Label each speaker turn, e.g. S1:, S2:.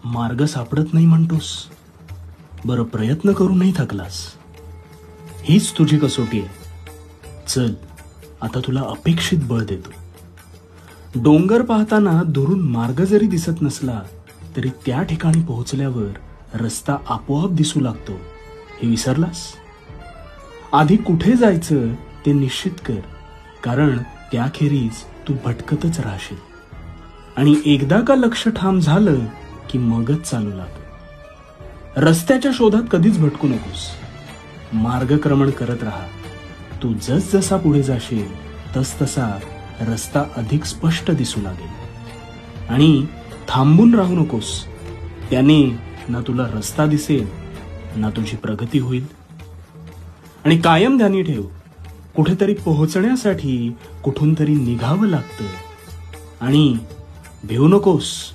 S1: मार्ग सापडत नाही म्हणतोस. बरं, प्रयत्न करूनही थकलास. हीच तुझी कसोटी आहे. चल, आता तुला अपेक्षित बळ देतो. डोंगर पाहताना दुरून मार्ग जरी दिसत नसला तरी त्या ठिकाणी पोहोचल्यावर रस्ता आपोआप दिसू लागतो. हे विसरलास? आधी कुठे जायचं ते निश्चित कर, कारण त्याखेरीज तू भटकतच राहशील. आणि एकदा का लक्ष ठाम झालं की मगच चालू लाग. रस्त्याच्या शोधात कधीच भटकू नकोस. मार्गक्रमण करत राहा. तू जसा पुढे जाशील तसा रस्ता अधिक स्पष्ट दिसू लागेल. आणि थांबून राहू नकोस. त्याने ना तुला रस्ता दिसेल ना तुझी प्रगती होईल. आणि कायम ध्यानी ठेव, कुठेतरी पोहोचण्यासाठी कुठून तरी निघावं लागतं. आणि भिवू नकोस.